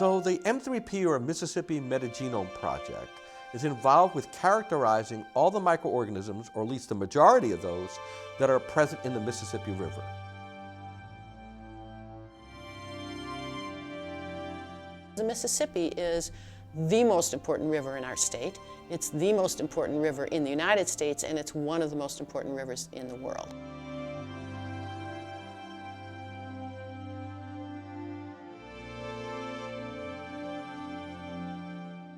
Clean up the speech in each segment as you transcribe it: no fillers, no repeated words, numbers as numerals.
So the M3P, or Mississippi Metagenome Project, is involved with characterizing all the microorganisms, or at least the majority of those, that are present in the Mississippi River. The Mississippi is the most important river in our state. It's the most important river in the United States, and it's one of the most important rivers in the world.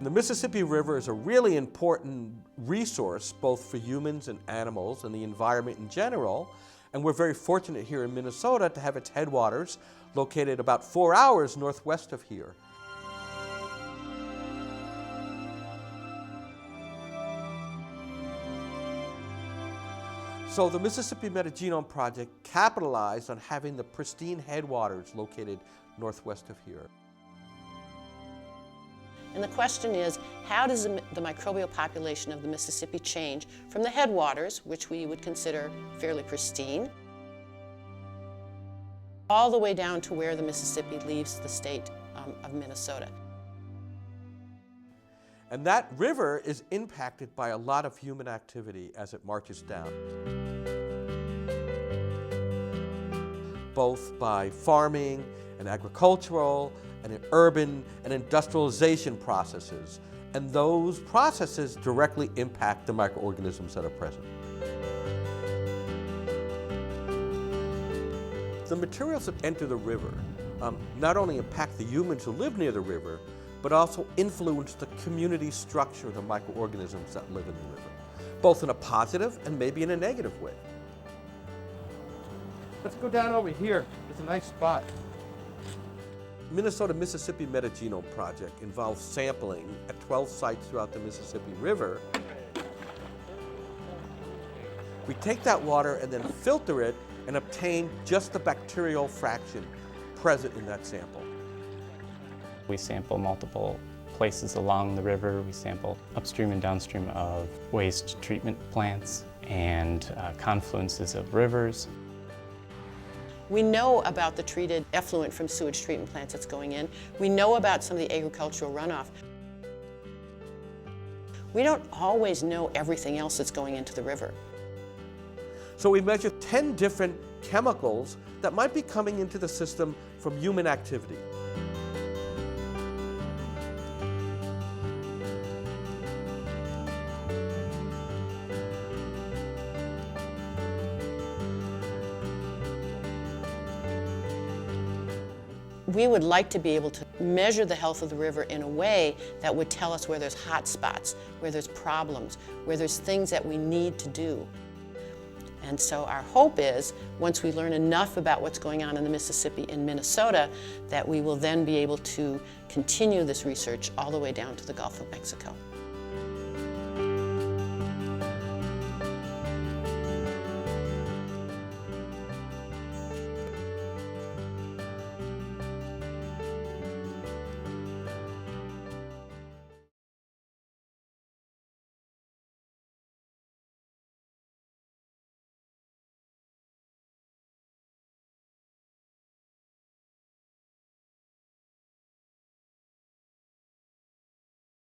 The Mississippi River is a really important resource both for humans and animals and the environment in general, and we're very fortunate here in Minnesota to have its headwaters located about 4 hours northwest of here. So the Mississippi Metagenome Project capitalized on having the pristine headwaters located northwest of here. And the question is, how does the microbial population of the Mississippi change from the headwaters, which we would consider fairly pristine, all the way down to where the Mississippi leaves the state of Minnesota? And that river is impacted by a lot of human activity as it marches down, both by farming and agricultural and urban and industrialization processes. And those processes directly impact the microorganisms that are present. The materials that enter the river not only impact the humans who live near the river, but also influence the community structure of the microorganisms that live in the river, both in a positive and maybe in a negative way. Let's go down over here. It's a nice spot. Minnesota-Mississippi Metagenome Project involves sampling at 12 sites throughout the Mississippi River. We take that water and then filter it and obtain just the bacterial fraction present in that sample. We sample multiple places along the river. We sample upstream and downstream of waste treatment plants and confluences of rivers. We know about the treated effluent from sewage treatment plants that's going in. We know about some of the agricultural runoff. We don't always know everything else that's going into the river. So we measure 10 different chemicals that might be coming into the system from human activity. We would like to be able to measure the health of the river in a way that would tell us where there's hot spots, where there's problems, where there's things that we need to do. And so our hope is, once we learn enough about what's going on in the Mississippi and Minnesota, that we will then be able to continue this research all the way down to the Gulf of Mexico.